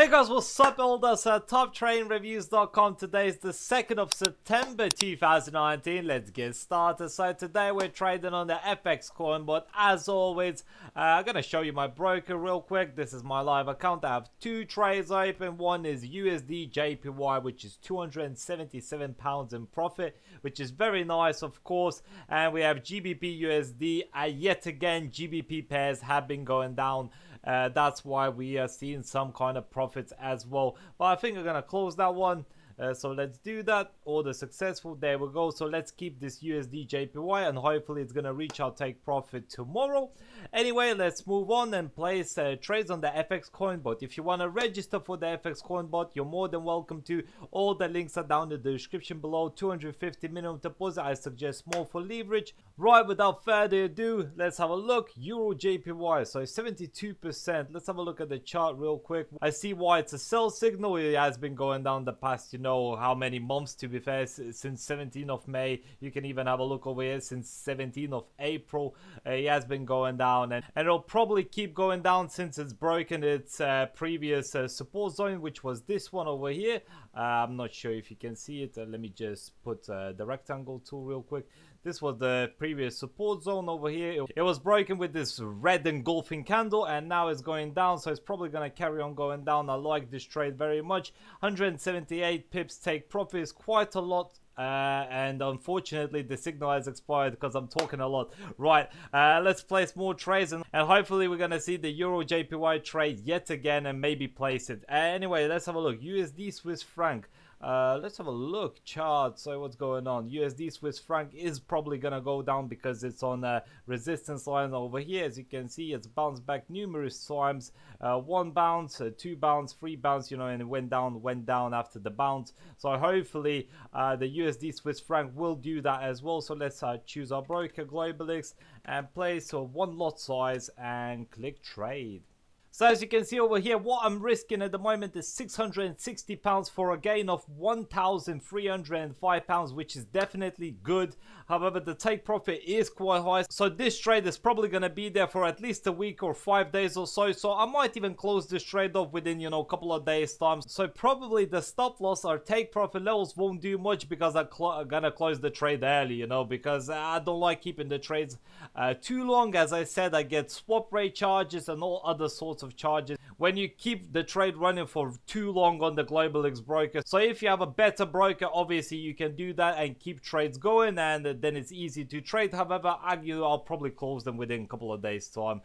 Hey guys, what's up builders? TopTradingReviews.com. Today is the 2nd of September 2019. Let's get started. So today we're trading on the fxcoinbot. As always, I'm going to show you my broker real quick. This is my live account. I have two trades open. One is USD JPY, which is £277 in profit, which is very nice, of course. And we have GBP USD. Yet again, GBP pairs have been going down. That's why we are seeing some kind of profits as well. But I think I'm going to close that one. So let's do that. Order successful. There we go. So let's keep this USD JPY and hopefully it's going to reach our take profit tomorrow. Anyway, let's move on and place trades on the fxcoinbot. If you want to register for the fxcoinbot, you're more than welcome to. All the links are down in the description below. 250 minimum deposit. I suggest small for leverage. Right, without further ado, let's have a look. Euro JPY, so 72%. Let's have a look at the chart real quick. I see why it's a sell signal. It has been going down the past, how many months, to be fair, since 17th of May. You can even have a look over here since 17th of April. It has been going down and it'll probably keep going down since it's broken its previous support zone, which was this one over here. I'm not sure if you can see it. Let me just put the rectangle tool real quick. This was the previous support zone over here. It was broken with this red engulfing candle and now it's going down, so it's probably going to carry on going down. I like this trade very much. 178 pips take profit is quite a lot. And unfortunately the signal has expired because I'm talking a lot. Right, let's place more trades and hopefully we're gonna see the Euro JPY trade yet again and maybe place it. Anyway, let's have a look. USD Swiss franc. Let's have a look. Chart. So what's going on? USD Swiss franc is probably gonna go down because it's on a resistance line over here. As you can see, it's bounced back numerous times. One bounce, two bounce, three bounce, and it went down after the bounce. So hopefully the USD Swiss franc will do that as well. So let's choose our broker Globalix and place one lot size and click trade. So as you can see over here, what I'm risking at the moment is £660 for a gain of £1,305, which is definitely good. However, the take profit is quite high. So this trade is probably going to be there for at least a week or 5 days or so. So I might even close this trade off within, a couple of days time. So probably the stop loss or take profit levels won't do much because I'm going to close the trade early, because I don't like keeping the trades too long. As I said, I get swap rate charges and all other sorts of charges when you keep the trade running for too long on the Globalix broker. So if you have a better broker, obviously you can do that and keep trades going, and then it's easy to trade. However, I'll probably close them within a couple of days time.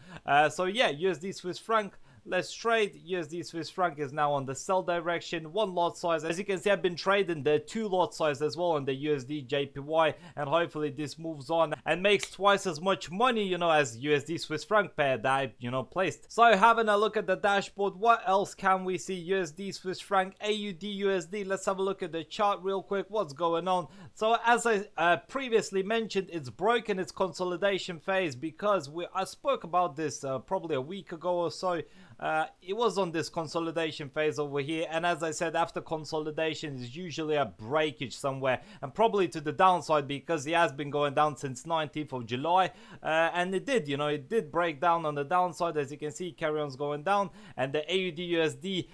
So yeah, USD Swiss franc. Let's trade. USD Swiss franc is now on the sell direction. One lot size. As you can see, I've been trading the two lot size as well on the USD JPY, and hopefully this moves on and makes twice as much money, as USD Swiss franc pair that I, placed. So having a look at the dashboard, what else can we see? USD Swiss franc, AUD USD. Let's have a look at the chart real quick. What's going on? So as I previously mentioned, it's broken its consolidation phase because I spoke about this probably a week ago or so. It was on this consolidation phase over here, and as I said, after consolidation is usually a breakage somewhere, and probably to the downside because it has been going down since 19th of July, and it did, it did break down on the downside. As you can see, carry on's going down, and the AUD USD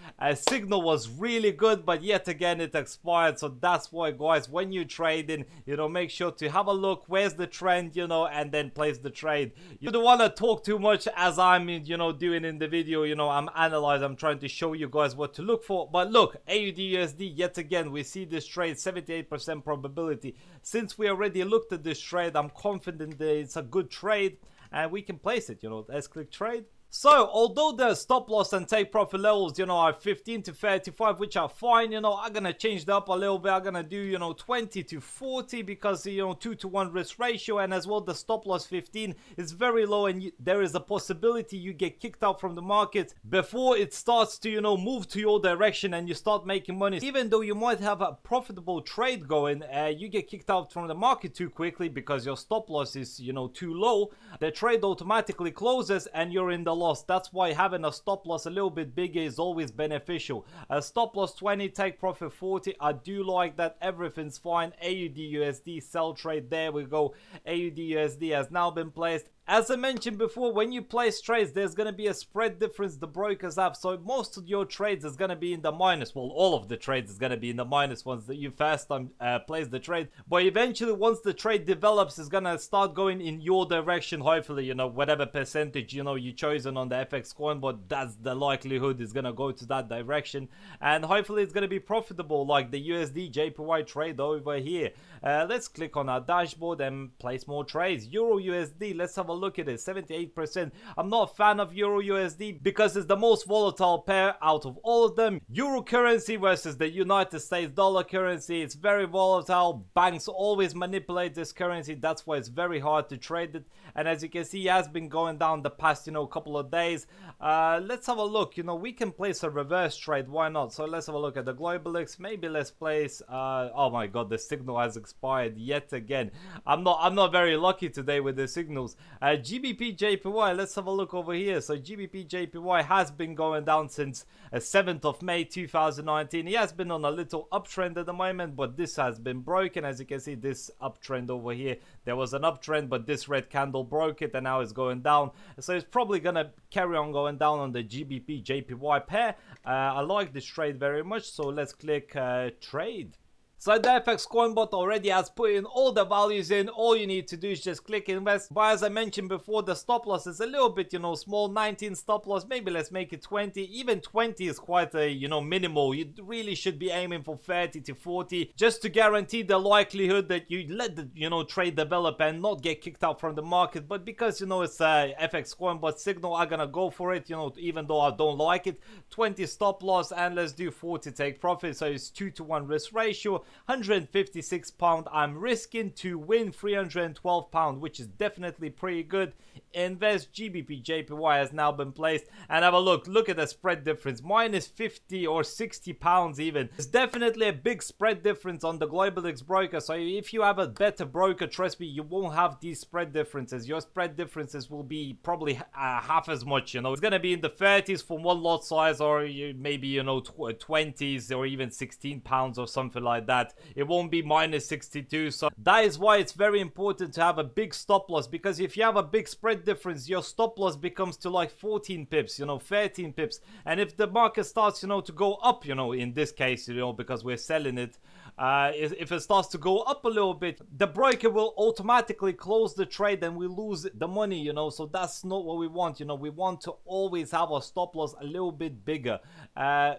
signal was really good, but yet again it expired. So that's why, guys, when you're trading, make sure to have a look where's the trend, and then place the trade. You don't want to talk too much as I'm doing in the video. I'm analyzing, I'm trying to show you guys what to look for. But look, AUD USD, yet again we see this trade 78% probability. Since we already looked at this trade, I'm confident that it's a good trade and we can place it. Let's click trade. So, although the stop loss and take profit levels, are 15 to 35, which are fine, I'm going to change that up a little bit. I'm going to do, 20 to 40 because, 2 to 1 risk ratio, and as well the stop loss 15 is very low, and there is a possibility you get kicked out from the market before it starts to, move to your direction and you start making money. Even though you might have a profitable trade going, you get kicked out from the market too quickly because your stop loss is, too low. The trade automatically closes and you're in the loss. That's why having a stop loss a little bit bigger is always beneficial. A stop loss 20, take profit 40. I do like that. Everything's fine. AUD USD sell trade. There we go. AUD USD has now been placed. As I mentioned before, when you place trades, there's going to be a spread difference the brokers have. So most of your trades is going to be in the minus. Well, all of the trades is going to be in the minus once that you first time place the trade. But eventually, once the trade develops, it's going to start going in your direction. Hopefully, you know, whatever percentage, you know, you chosen on the fxcoinbot, that's the likelihood is going to go to that direction. And hopefully, it's going to be profitable like the USD JPY trade over here. Let's click on our dashboard and place more trades. Euro USD, let's have a look at it. 78%. I'm not a fan of Euro USD because it's the most volatile pair out of all of them. Euro currency versus the United States dollar currency, it's very volatile. Banks always manipulate this currency. That's why it's very hard to trade it. And as you can see, it has been going down the past, you know, couple of days. Let's have a look. You know, we can place a reverse trade. Why not? So let's have a look at the Globalix. Maybe let's place oh my god, the signal has expired yet again. I'm not very lucky today with the signals. GBP JPY, let's have a look over here. So GBP JPY has been going down since 7th of May 2019. He has been on a little uptrend at the moment, but this has been broken. As you can see, this uptrend over here, there was an uptrend, but this red candle broke it and now it's going down. So it's probably gonna carry on going down on the GBP JPY pair. I like this trade very much, so let's click trade. So the fxcoinbot already has put in all the values in. All you need to do is just click invest. But as I mentioned before, the stop loss is a little bit, you know, small. 19 stop loss. Maybe let's make it 20. Even 20 is quite a, you know, minimal. You really should be aiming for 30 to 40 just to guarantee the likelihood that you let the, you know, trade develop and not get kicked out from the market. But because, you know, it's a fxcoinbot signal, I'm gonna go for it, you know, even though I don't like it. 20 stop loss and let's do 40 take profit. So it's 2-to-1 risk ratio. £156 I'm risking to win £312, which is definitely pretty good. Invest. GBP JPY has now been placed and have a look at the spread difference, minus 50 or 60 pounds even. It's definitely a big spread difference on the Globalix broker. So if you have a better broker, trust me, you won't have these spread differences. Your spread differences will be probably half as much, you know. It's gonna be in the 30s for one lot size, or maybe, you know, 20s or even 16 pounds or something like that. It won't be minus 62. So that is why it's very important to have a big stop loss, because if you have a big spread difference, your stop loss becomes to like 14 pips, you know, 13 pips. And if the market starts, you know, to go up, you know, in this case, you know, because we're selling it, if it starts to go up a little bit, the broker will automatically close the trade and we lose the money, you know. So that's not what we want, you know. We want to always have our stop loss a little bit bigger.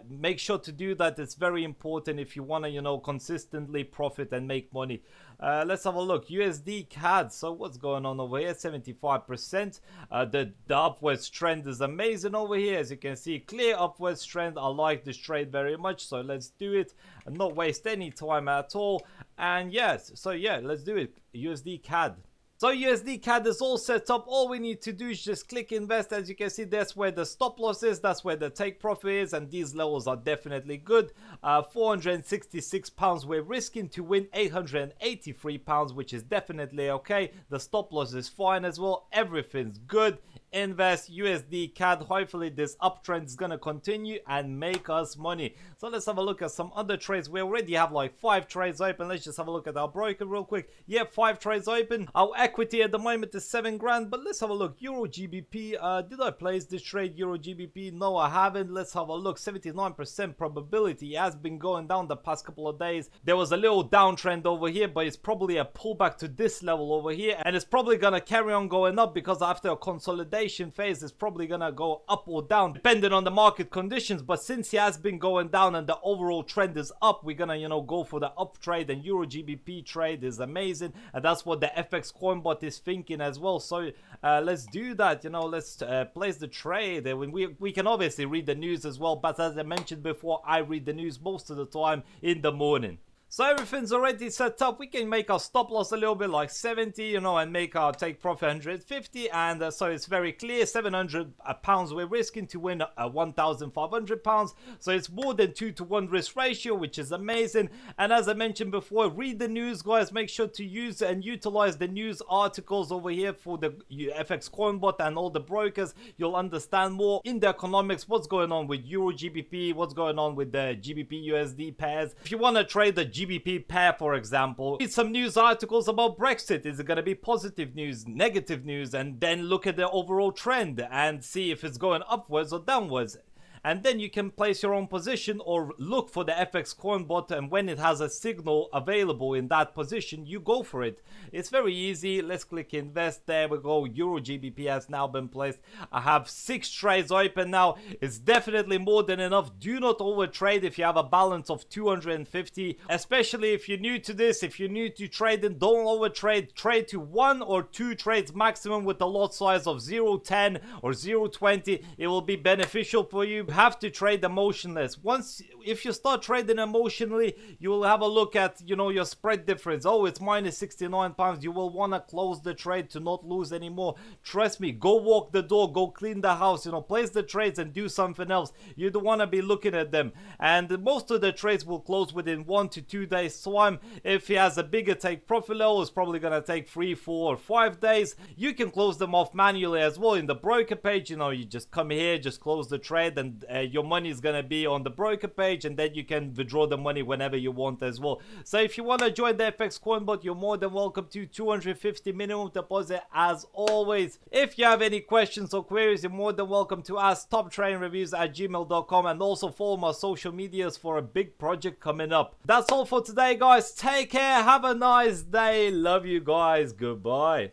Make sure to do that. It's very important if you want to, you know, consistently profit and make money. Let's have a look. USD CAD. So what's going on over here? 75%. The upwards trend is amazing over here. As you can see, clear upwards trend. I like this trade very much. So let's do it and not waste any time at all. And yes, so yeah, let's do it. USD CAD. So USD CAD is all set up. All we need to do is just click invest. As you can see, that's where the stop loss is, that's where the take profit is, and these levels are definitely good. £466 we're risking to win £883, which is definitely okay. The stop loss is fine as well. Everything's good. Invest USD CAD. Hopefully this uptrend is gonna continue and make us money. So let's have a look at some other trades. We already have like 5 trades open. Let's just have a look at our broker real quick. Yeah, 5 trades open. Our equity at the moment is 7 grand, but let's have a look. Euro GBP, did I place this trade? Euro GBP? No, I haven't. Let's have a look. 79% probability. It has been going down the past couple of days. There was a little downtrend over here, but it's probably a pullback to this level over here, and it's probably gonna carry on going up because after a consolidation phase, it's probably gonna go up or down depending on the market conditions. But since he has been going down and the overall trend is up, we're gonna, you know, go for the up trade, and Euro GBP trade is amazing, and that's what the fxcoinbot is thinking as well. So let's do that, you know. Let's place the trade. We can obviously read the news as well, but as I mentioned before, I read the news most of the time in the morning. So everything's already set up. We can make our stop loss a little bit like 70, you know, and make our take profit 150. And so it's very clear, £700 we're risking to win £1,500. So it's more than 2-to-1 risk ratio, which is amazing. And as I mentioned before, read the news, guys. Make sure to use and utilize the news articles over here for the fxcoinbot and all the brokers. You'll understand more in the economics, what's going on with Euro GBP, what's going on with the GBP USD pairs. If you want to trade the GBP pair, for example. Read some news articles about Brexit. Is it going to be positive news, negative news, and then look at the overall trend and see if it's going upwards or downwards. And then you can place your own position or look for the fxcoinbot, and when it has a signal available in that position, you go for it. It's very easy. Let's click invest. There we go. Euro GBP has now been placed. I have 6 trades open now. It's definitely more than enough. Do not overtrade if you have a balance of 250, especially if you're new to this. If you're new to trading, don't overtrade. Trade to 1 or 2 trades maximum with a lot size of 0.10 or 0.20. It will be beneficial for you. Have to trade emotionless. If you start trading emotionally, you will have a look at, you know, your spread difference. Oh, it's minus 69 pounds. You will want to close the trade to not lose anymore. Trust me, go walk the door, go clean the house, you know, place the trades and do something else. You don't want to be looking at them. And most of the trades will close within 1 to 2 days time. If he has a bigger take profit level, it's probably going to take 3, 4 or 5 days. You can close them off manually as well in the broker page. You know, you just come here, just close the trade, and your money is gonna be on the broker page, and then you can withdraw the money whenever you want as well. So if you want to join the fxcoinbot, you're more than welcome to. 250 minimum deposit as always. If you have any questions or queries, you're more than welcome to ask toptradingreviews@gmail.com, and also follow my social medias for a big project coming up. That's all for today, guys. Take care, have a nice day, love you guys, goodbye.